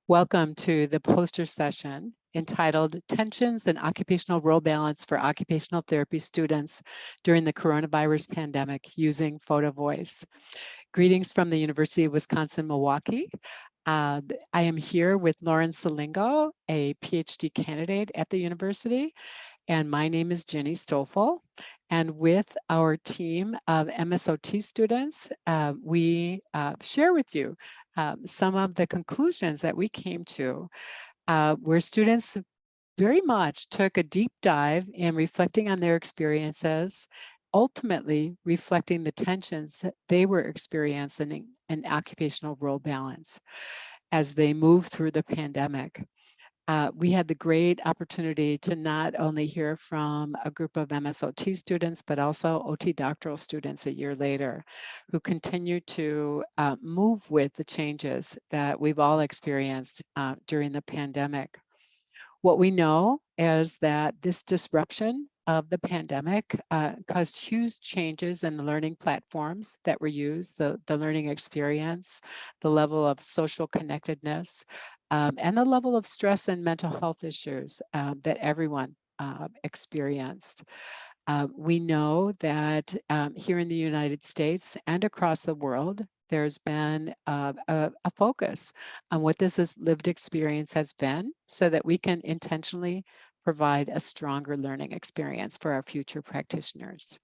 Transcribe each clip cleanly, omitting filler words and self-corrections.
Welcome to the poster session entitled Tensions and Occupational Role Balance for Occupational Therapy Students During the Coronavirus Pandemic Using Photovoice. Greetings from the University of Wisconsin-Milwaukee. I am here with Lauren Salingo, a PhD candidate at the university, and my name is Jenny Stoffel. And with our team of MSOT students, we share with you some of the conclusions that we came to, where students very much took a deep dive in reflecting on their experiences, ultimately reflecting the tensions that they were experiencing in occupational role balance as they moved through the pandemic. We had the great opportunity to not only hear from a group of MSOT students, but also OT doctoral students a year later who continue to move with the changes that we've all experienced during the pandemic. What we know is that this disruption of the pandemic caused huge changes in the learning platforms that were used, the learning experience, the level of social connectedness, and the level of stress and mental health issues that everyone experienced. We know that here in the United States and across the world, there's been a focus on what this lived experience has been so that we can intentionally provide a stronger learning experience for our future practitioners.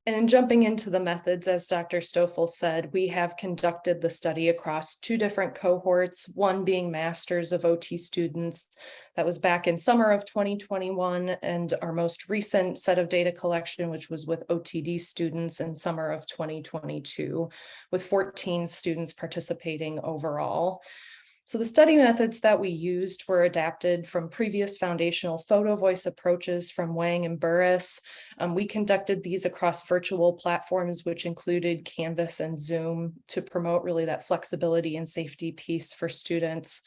And in jumping into the methods, as Dr. Stoffel said, we have conducted the study across two different cohorts, one being Masters of OT students. That was back in summer of 2021, and our most recent set of data collection, which was with OTD students in summer of 2022, with 14 students participating overall. So the study methods that we used were adapted from previous foundational Photovoice approaches from Wang and Burris. We conducted these across virtual platforms, which included Canvas and Zoom, to promote really that flexibility and safety piece for students.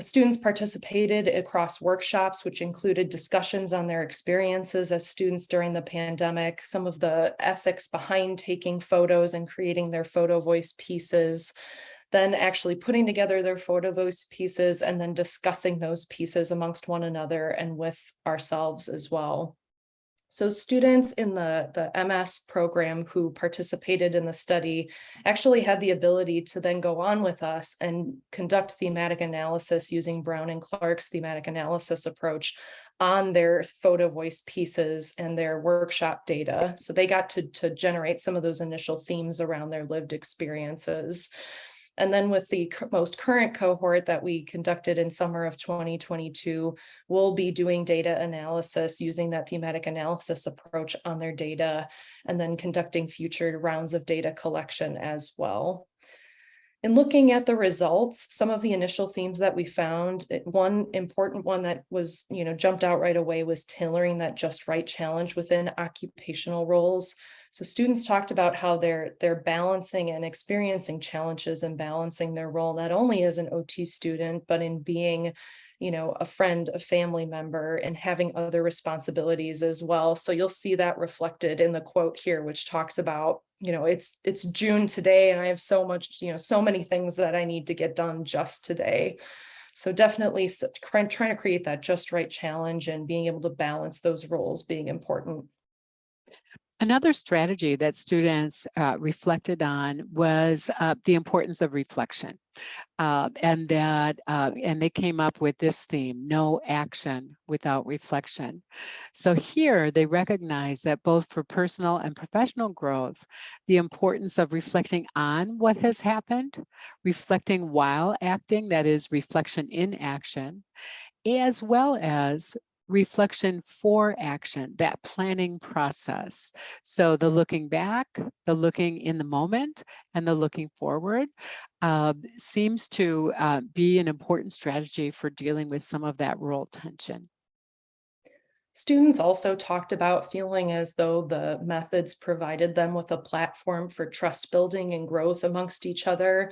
Students participated across workshops, which included discussions on their experiences as students during the pandemic, some of the ethics behind taking photos and creating their Photovoice pieces, then actually putting together their Photovoice pieces and then discussing those pieces amongst one another and with ourselves as well. So students in the MS program who participated in the study actually had the ability to then go on with us and conduct thematic analysis using Brown and Clark's thematic analysis approach on their Photovoice pieces and their workshop data. So they got to generate some of those initial themes around their lived experiences. And then with the most current cohort that we conducted in summer of 2022, we'll be doing data analysis using that thematic analysis approach on their data, and then conducting future rounds of data collection as well. In looking at the results, some of the initial themes that we found, one important one that was, jumped out right away was tailoring that just right challenge within occupational roles. So students talked about how they're balancing and experiencing challenges and balancing their role, not only as an OT student, but in being, a friend, a family member, and having other responsibilities as well. So you'll see that reflected in the quote here, which talks about, it's June today, and I have so much, so many things that I need to get done just today. So definitely trying to create that just right challenge and being able to balance those roles being important. Another strategy that students reflected on was the importance of reflection, and they came up with this theme: no action without reflection. So here they recognize that both for personal and professional growth, the importance of reflecting on what has happened, reflecting while acting, that is reflection in action, as well as reflection for action, that planning process. So the looking back, the looking in the moment, and the looking forward seems to be an important strategy for dealing with some of that role tension. Students also talked about feeling as though the methods provided them with a platform for trust building and growth amongst each other.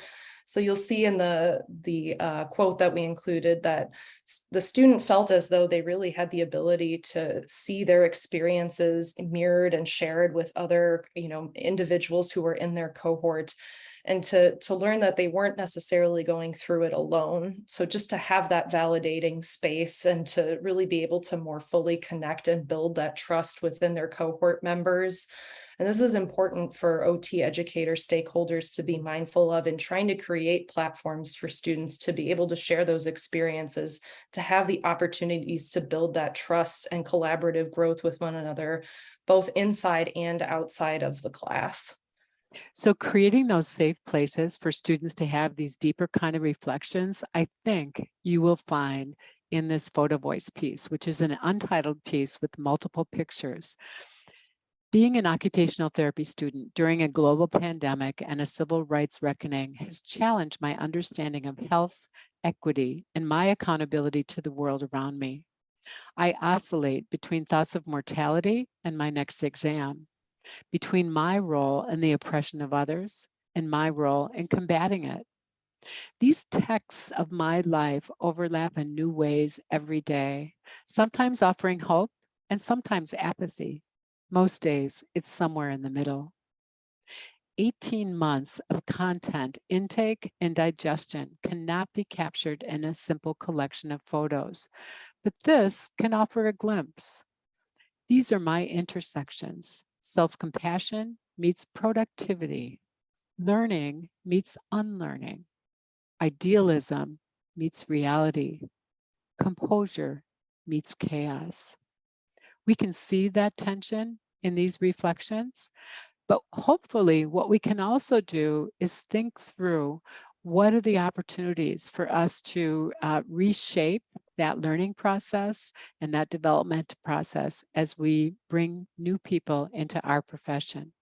So you'll see in the quote that we included that the student felt as though they really had the ability to see their experiences mirrored and shared with other, individuals who were in their cohort, and to learn that they weren't necessarily going through it alone. So just to have that validating space and to really be able to more fully connect and build that trust within their cohort members. And this is important for OT educator stakeholders to be mindful of in trying to create platforms for students to be able to share those experiences, to have the opportunities to build that trust and collaborative growth with one another, both inside and outside of the class. So creating those safe places for students to have these deeper kind of reflections, I think you will find in this Photovoice piece, which is an untitled piece with multiple pictures. Being an occupational therapy student during a global pandemic and a civil rights reckoning has challenged my understanding of health, equity, and my accountability to the world around me. I oscillate between thoughts of mortality and my next exam, between my role in the oppression of others and my role in combating it. These texts of my life overlap in new ways every day, sometimes offering hope and sometimes apathy. Most days, it's somewhere in the middle. 18 months of content intake and digestion cannot be captured in a simple collection of photos, but this can offer a glimpse. These are my intersections. Self-compassion meets productivity. Learning meets unlearning. Idealism meets reality. Composure meets chaos. We can see that tension in these reflections, but hopefully what we can also do is think through what are the opportunities for us to reshape that learning process and that development process as we bring new people into our profession.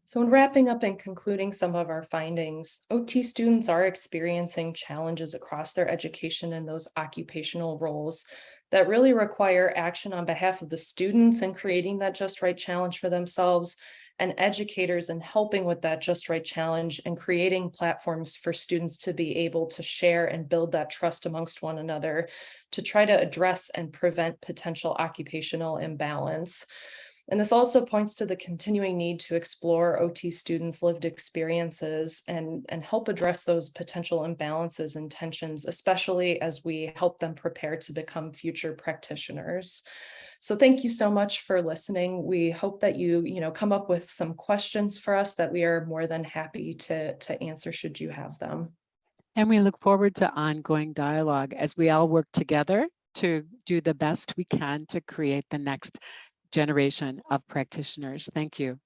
So in wrapping up and concluding some of our findings, OT students are experiencing challenges across their education in those occupational roles that really require action on behalf of the students in creating that just right challenge for themselves, and educators in helping with that just right challenge and creating platforms for students to be able to share and build that trust amongst one another to try to address and prevent potential occupational imbalance. And this also points to the continuing need to explore OT students' lived experiences and help address those potential imbalances and tensions, especially as we help them prepare to become future practitioners. So thank you so much for listening. We hope that you come up with some questions for us that we are more than happy to answer should you have them. And we look forward to ongoing dialogue as we all work together to do the best we can to create the next generation of practitioners. Thank you.